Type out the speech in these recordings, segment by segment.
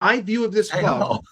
my view of this club,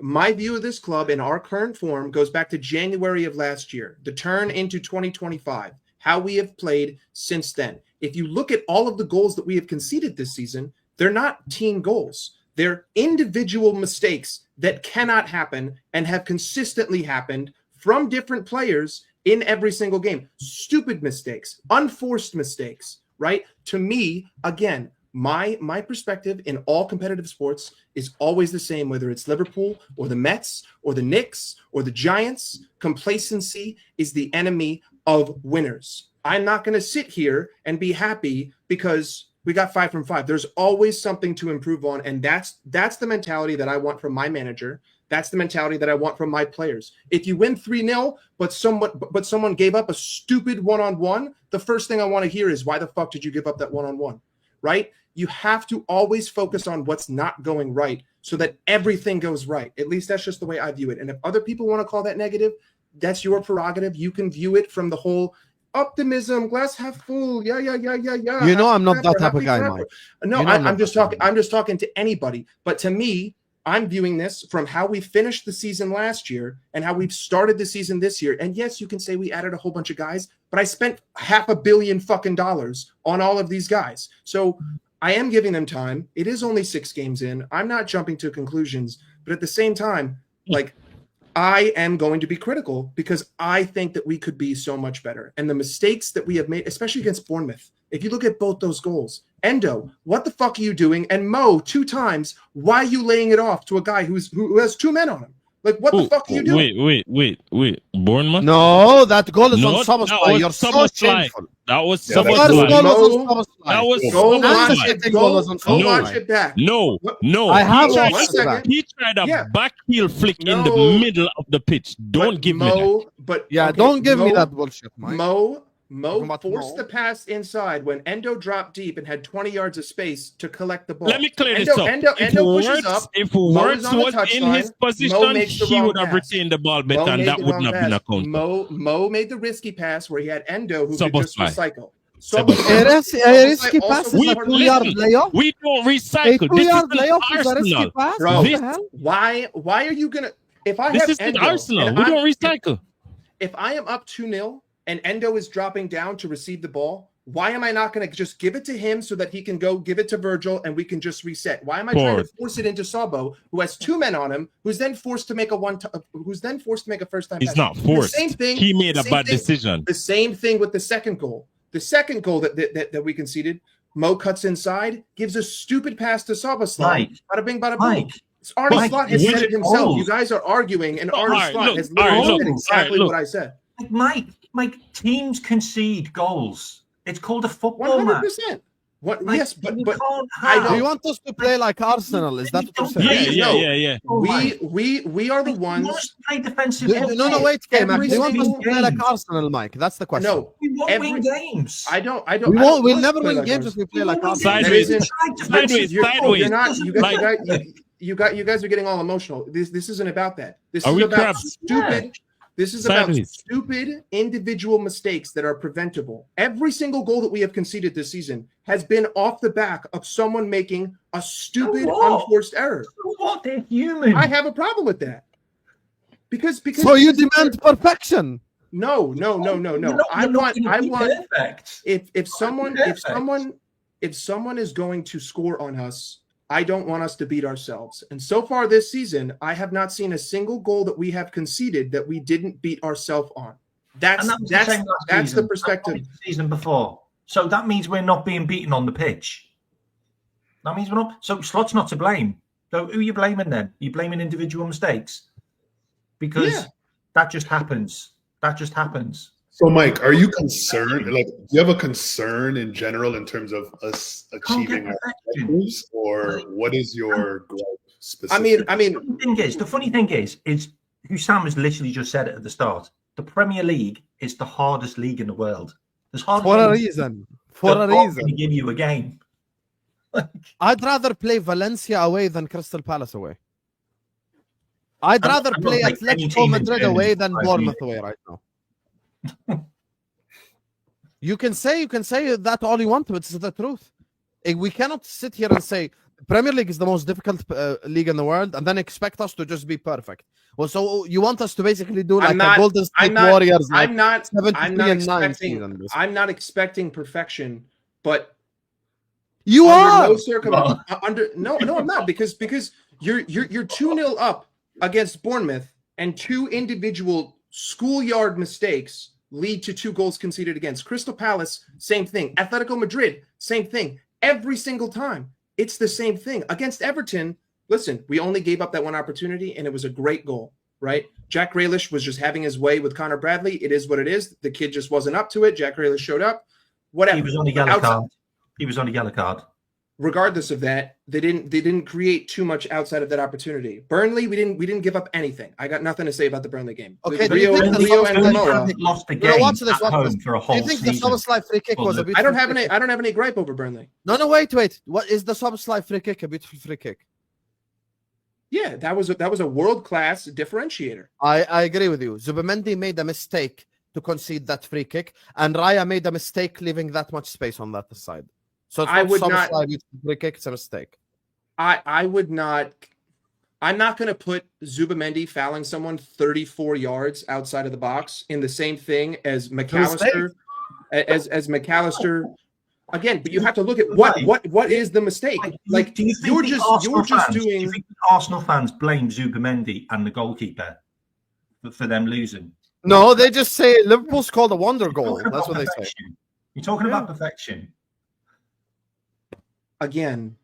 my view of this club in our current form goes back to January of last year, the turn into 2025, how we have played since then. If you look at all of the goals that we have conceded this season, they're not team goals. They're individual mistakes that cannot happen and have consistently happened from different players in every single game. Stupid mistakes, unforced mistakes, right? To me, again, my perspective in all competitive sports is always the same, whether it's Liverpool or the Mets or the Knicks or the Giants. Complacency is the enemy of winners. I'm not going to sit here and be happy because we got 5 from 5. There's always something to improve on, and that's the mentality that I want from my manager. That's the mentality that I want from my players. If you win 3-0, but someone gave up a stupid one-on-one, the first thing I want to hear is, why the fuck did you give up that one-on-one, right? You have to always focus on what's not going right so that everything goes right. At least that's just the way I view it. And if other people want to call that negative, that's your prerogative. You can view it from the whole optimism, glass half full. Yeah. You know, I'm not that type of guy, Mike. No, you know I'm just talking to anybody. But to me, I'm viewing this from how we finished the season last year and how we've started the season this year. And yes, you can say we added a whole bunch of guys, but I spent $500 million fucking dollars on all of these guys. So I am giving them time. It is only 6 games in. I'm not jumping to conclusions, but at the same time, like, I am going to be critical because I think that we could be so much better. And the mistakes that we have made, especially against Bournemouth, if you look at both those goals, Endo, what the fuck are you doing? And Mo, 2 times, why are you laying it off to a guy who has 2 men on him? Like, what the fuck are you doing? Wait. Bournemouth? No, that goal is on Szoboszlai. You're so shameful. That was Szoboszlai. That was Go watch it back. No. I have He tried a back heel flick in the middle of the pitch. Don't give me that. Don't give me that bullshit, Mike. Mo forced the pass inside when Endo dropped deep and had 20 yards of space to collect the ball. Let me clear this up. Endo pushes up. If Wirtz was in his position, he would have retained the ball better, and that wouldn't have been a counter. Mo made the risky pass where he had Endo who could just recycle. A risky pass is a 2-yard layoff. We don't recycle. A 2-yard layoff is a risky pass. Bro, why are you gonna? If I have Endo, Arsenal. We don't recycle. If I am up 2-0 and Endo is dropping down to receive the ball, why am I not going to just give it to him so that he can go give it to Virgil and we can just reset? Why am I trying to force it into Sabo, who has 2 men on him, who's then forced to make a first time? He's not forced. Same thing. He made a bad decision. The same thing with the second goal. The second goal that we conceded, Mo cuts inside, gives a stupid pass to Szoboszlai. Bada bing, bada boom. Arnie Slot has said it himself. You guys are arguing, and Arnie Slot has literally said exactly what I said. Mike, teams concede goals. It's called a football match. 100%. Yes, but do you want us to play like Arsenal? Is that what you're saying? Yeah. We are the ones. Play defensive. No, wait, K-Mac. Do you want us to play like Arsenal, Mike? That's the question. No, we won't win games. I don't. We'll never win games if we play like Arsenal. Sideways. You guys are getting all emotional. This isn't about that. This is about stupid. This is about stupid individual mistakes that are preventable. Every single goal that we have conceded this season has been off the back of someone making a stupid, unforced error. What? They're human. I have a problem with that. Because so you demand perfection. No. I want if someone is going to score on us, I don't want us to beat ourselves. And so far this season, I have not seen a single goal that we have conceded that we didn't beat ourselves on. That's the perspective. The season before. So that means we're not being beaten on the pitch. That means we're not. So Slot's not to blame. So who are you blaming then? Are you blaming individual mistakes? Because that just happens. So, Mike, are you concerned? Like, do you have a concern in general in terms of us achieving our objectives, or what is your gripe specifically? I mean, the funny thing is Husam has literally just said it at the start. The Premier League is the hardest league in the world. For a reason. To give you a game. I'd rather play Valencia away than Crystal Palace away. I'd rather play Atletico Madrid away than Bournemouth away right now. You can say that all you want, but it's the truth. We cannot sit here and say Premier League is the most difficult league in the world, and then expect us to just be perfect. Well, so you want us to basically do like a Golden State Warriors? Like I'm not expecting perfection, but you are. No, I'm not because you're 2-0 up against Bournemouth, and 2 individual schoolyard mistakes lead to 2 goals conceded against. Crystal Palace, same thing. Atletico Madrid, same thing. Every single time, it's the same thing. Against Everton, listen, we only gave up that one opportunity, and it was a great goal, right? Jack Grealish was just having his way with Connor Bradley. It is what it is. The kid just wasn't up to it. Jack Grealish showed up. Whatever. He was on a yellow card. He was on a yellow card. Regardless of that, they didn't create too much outside of that opportunity. Burnley, we didn't give up anything. I got nothing to say about the Burnley game. Okay, Rio and Momoa lost the game watch this, at home for a whole season. Do you think the Szoboszlai free kick was a beautiful? I don't have any gripe over Burnley. No, wait. What is the Szoboszlai free kick? A beautiful free kick. Yeah, that was a world-class differentiator. I agree with you. Zubimendi made a mistake to concede that free kick, and Raya made a mistake leaving that much space on that side. So it's I would not. Free kick, it's a mistake. I would not. I'm not going to put Zubimendi fouling someone 34 yards outside of the box in the same thing as McAllister. As McAllister. Again, but you have to look at what is the mistake. Like, do you think Arsenal fans blame Zubimendi and the goalkeeper for them losing? No, they just say Liverpool scored a wonder goal. That's what they say. You're talking about perfection. Again,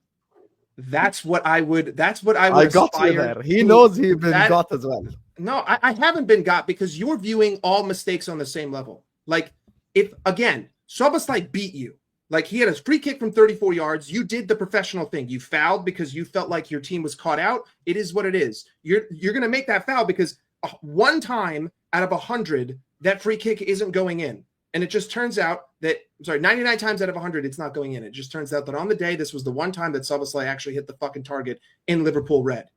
that's what I would. I got you there. He knows he's been got as well. No, I haven't been got because you're viewing all mistakes on the same level. Like, if again, Szoboszlai beat you. Like, he had a free kick from 34 yards. You did the professional thing. You fouled because you felt like your team was caught out. It is what it is. You're going to make that foul because one time out of 100, that free kick isn't going in. And it just turns out that, 99 times out of 100, it's not going in. It just turns out that on the day, this was the one time that Szoboszlai actually hit the fucking target in Liverpool red.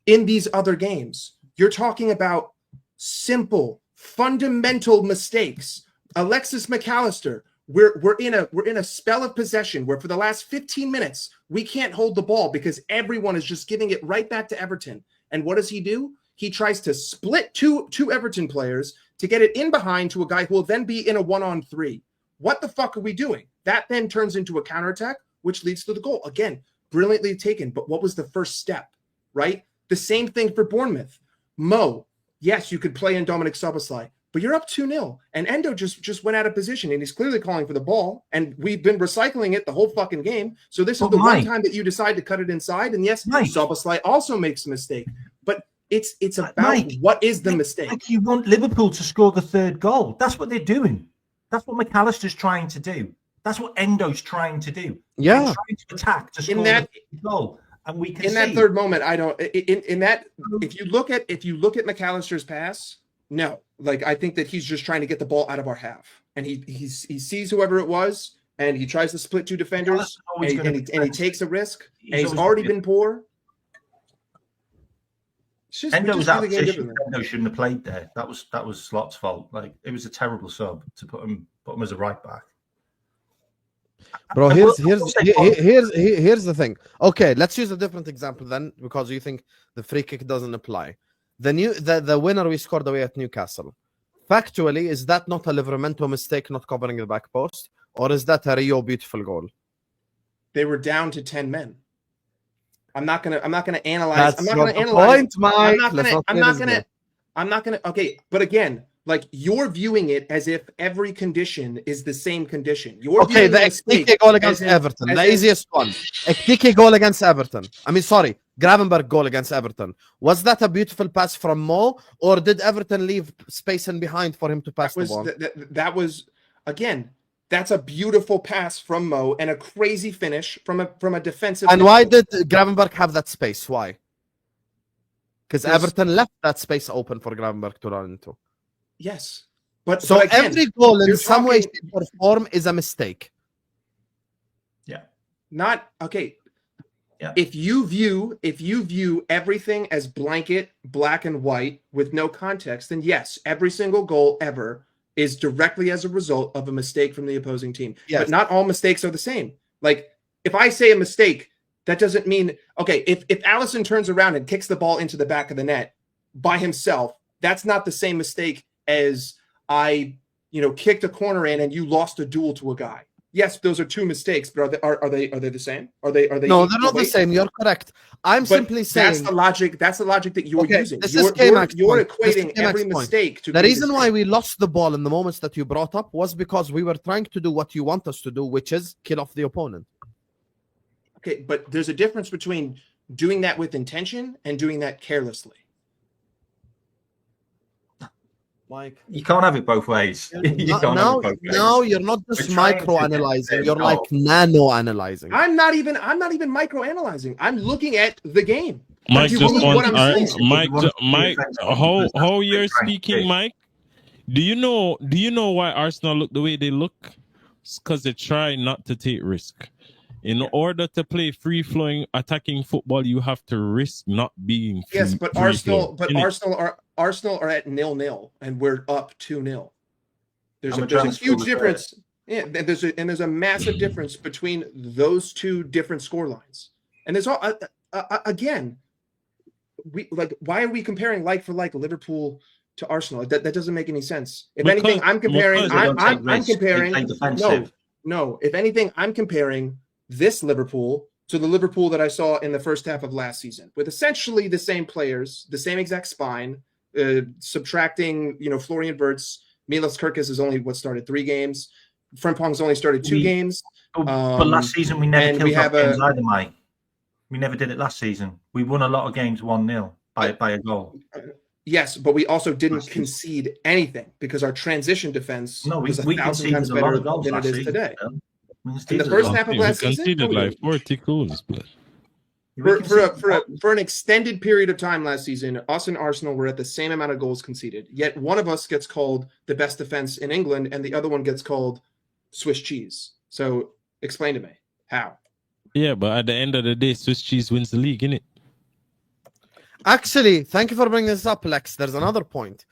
In these other games, you're talking about simple, fundamental mistakes. Alexis McAllister, we're in a spell of possession where for the last 15 minutes, we can't hold the ball because everyone is just giving it right back to Everton. And what does he do? He tries to split two Everton players to get it in behind to a guy who will then be in a 1-on-3. What the fuck are we doing? That then turns into a counterattack, which leads to the goal. Again, brilliantly taken, but what was the first step, right? The same thing for Bournemouth. Mo, yes, you could play in Dominic Szoboszlai, but you're up 2-0, and Endo just went out of position, and he's clearly calling for the ball, and we've been recycling it the whole fucking game. So this is the one time that you decide to cut it inside, and yes, Szoboszlai also makes a mistake, but it's about what is the mistake. Like, you want Liverpool to score the third goal. That's what they're doing. That's what McAllister's trying to do. That's what Endo's trying to do. Yeah, he's trying to attack to score the goal. And we can in that third moment, I don't. In that, if you look at McAllister's pass, no, like I think that he's just trying to get the ball out of our half, and he sees whoever it was, and he tries to split 2 defenders, and he takes a risk, and he's already been poor. Endo was out of position. Endo shouldn't have played there. That was Slot's fault. Like, it was a terrible sub to put him as a right back. Bro, here's the thing. Okay, let's use a different example then, because you think the free kick doesn't apply. The winner we scored away at Newcastle. Factually, is that not a Livramento mistake not covering the back post, or is that a Rio beautiful goal? They were down to 10 men. I'm not gonna analyze. That's I'm not gonna analyze. Point, Mike. I'm not gonna. Okay, but again, like, you're viewing it as if every condition is the same condition. You're okay. The Ekitike goal against Everton, the easiest one. Ekitike goal against Everton. Gravenberch goal against Everton. Was that a beautiful pass from Mo, or did Everton leave space in behind for him to pass the ball? That was again. That's a beautiful pass from Mo and a crazy finish from a defensive. And why did Gravenberch have that space? Why? Because Everton left that space open for Gravenberch to run into. Yes, but again, every goal in some way, shape, or form is a mistake. Yeah. Not okay. Yeah. If you view everything as blanket black and white with no context, then yes, every single goal ever is directly as a result of a mistake from the opposing team. Yes. But not all mistakes are the same. Like, if I say a mistake that doesn't mean, okay, if Allison turns around and kicks the ball into the back of the net by himself, that's not the same mistake as I, kicked a corner in and you lost a duel to a guy. Yes, those are two mistakes, but are they the same? Are they? No, they're not the same. You're correct. I'm simply saying that's the logic. That's the logic that you're using. You're equating every mistake to the reason why we lost the ball in the moments that you brought up was because we were trying to do what you want us to do, which is kill off the opponent. Okay, but there's a difference between doing that with intention and doing that carelessly. Mike, you can't have it both ways. Now you're not just micro-analyzing, you're like nano-analyzing. I'm not even micro-analyzing. I'm looking at the game. Mike Mike, how you're speaking, Mike? Do you know why Arsenal look the way they look? It's because they try not to take risk. In order to play free-flowing attacking football, you have to risk not being free. Yes, but Arsenal are at 0-0 and we're up 2-0. There's a huge difference. Yeah, there's a massive difference between those two different score lines. And there's all again, why are we comparing like for like Liverpool to Arsenal? That doesn't make any sense. If anything, I'm comparing. No. If anything, I'm comparing this Liverpool to the Liverpool that I saw in the first half of last season, with essentially the same players, the same exact spine, subtracting, Florian Wirtz. Milos Kerkez has only started 3 games. Frimpong's only started 2 games. But last season we never killed off games either, Mike. We never did it last season. We won a lot of games 1-0 by a goal. Yes, but we also didn't concede anything because our transition defense was 1,000 times better than it is today. In the first half of last season, conceded like 40 goals, but for an extended period of time last season, us and Arsenal were at the same amount of goals conceded. Yet one of us gets called the best defense in England, and the other one gets called Swiss cheese. So explain to me how. Yeah, but at the end of the day, Swiss cheese wins the league, innit? Actually, thank you for bringing this up, Lex. There's another point.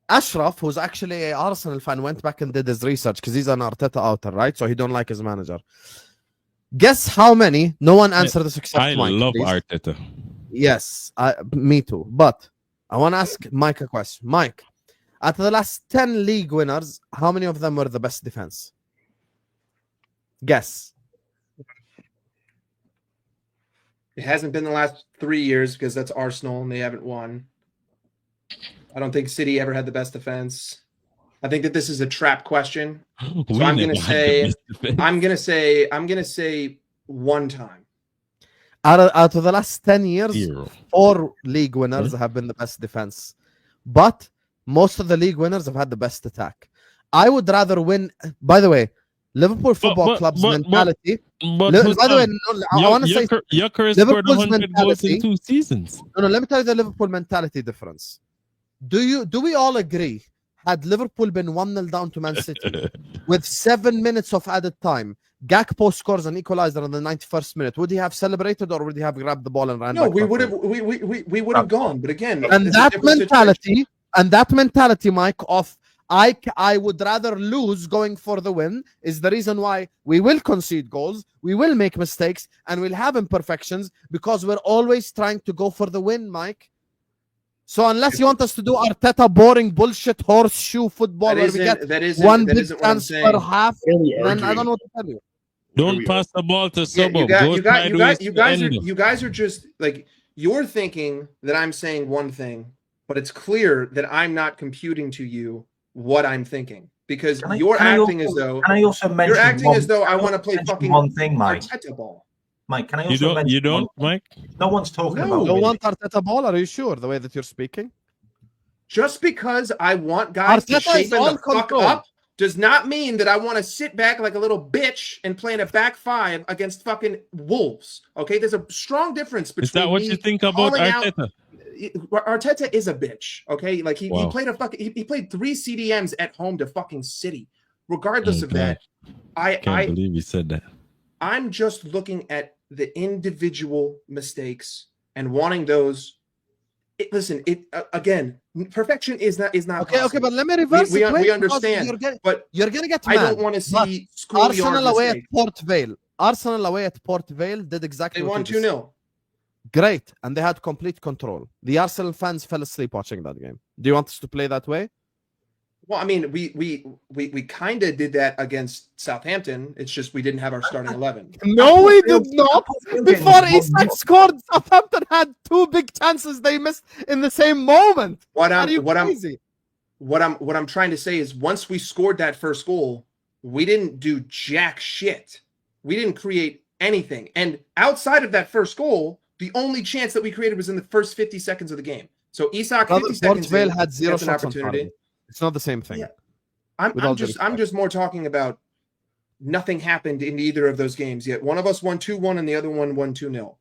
Ashraf, who's actually an Arsenal fan, went back and did his research because he's an Arteta outer, right? So he don't like his manager. Guess how many? No one answered this except Mike. I love please. Arteta. Yes, me too. But I want to ask Mike a question. Mike, out of the last 10 league winners, how many of them were the best defense? Guess. It hasn't been the last 3 years because that's Arsenal and they haven't won. I don't think City ever had the best defense. I think that this is a trap question. So I'm gonna say one time. Out of the last 10 years, 4 league winners have been the best defense. But most of the league winners have had the best attack. I would rather win. By the way, Liverpool Football Club's mentality. By the way, I want to say Liverpool's mentality in 2 seasons. No, let me tell you the Liverpool mentality difference. Do we all agree? Had Liverpool been 1-0 down to Man City with 7 minutes of added time, Gakpo scores an equalizer in the 91st minute, would he have celebrated or would he have grabbed the ball and ran? No, we would have gone. But again, and that mentality, Mike, of I would rather lose going for the win is the reason why we will concede goals, we will make mistakes, and we'll have imperfections because we're always trying to go for the win, Mike. So unless you want us to do Arteta boring bullshit horseshoe football where we get one big chance per half, then I don't know what to tell you. Don't pass the ball to Sobo. You guys are just like, you're thinking that I'm saying one thing, but it's clear that I'm not computing to you what I'm thinking because you're acting as though I want to play fucking one thing, Mike. Arteta ball. Mike, can I also mention? You don't, Mike? No one's talking about. You don't want Arteta ball? Are you sure? The way that you're speaking. Just because I want guys to shape the fuck up does not mean that I want to sit back like a little bitch and play in a back 5 against fucking Wolves. Okay, there's a strong difference between. Is that what you think about Arteta? Arteta is a bitch. Okay, like he played he played 3 CDMs at home to fucking City. Regardless of that, I can't believe you said that. I'm just looking at the individual mistakes and wanting those. Again, perfection is not okay. Okay, but let me reverse it. We understand, but you're gonna get mad. I don't want to see Arsenal away at Port Vale. Arsenal away at Port Vale did exactly They what won you just 2-0. Great, and they had complete control. The Arsenal fans fell asleep watching that game. Do you want us to play that way? Well, I mean, we kind of did that against Southampton. It's just we didn't have our starting 11. No, we did not. Before Isak scored, Southampton had 2 big chances they missed in the same moment. What Are I'm you what crazy? I'm trying to say is once we scored that first goal, we didn't do jack shit. We didn't create anything. And outside of that first goal, the only chance that we created was in the first 50 seconds of the game. So Isak, 50 seconds Port Vale in, had 0 gets an shots on opportunity. target. It's not the same thing. Yeah. I'm just more talking about nothing happened in either of those games yet. One of us won 2-1 and the other one won 2-0.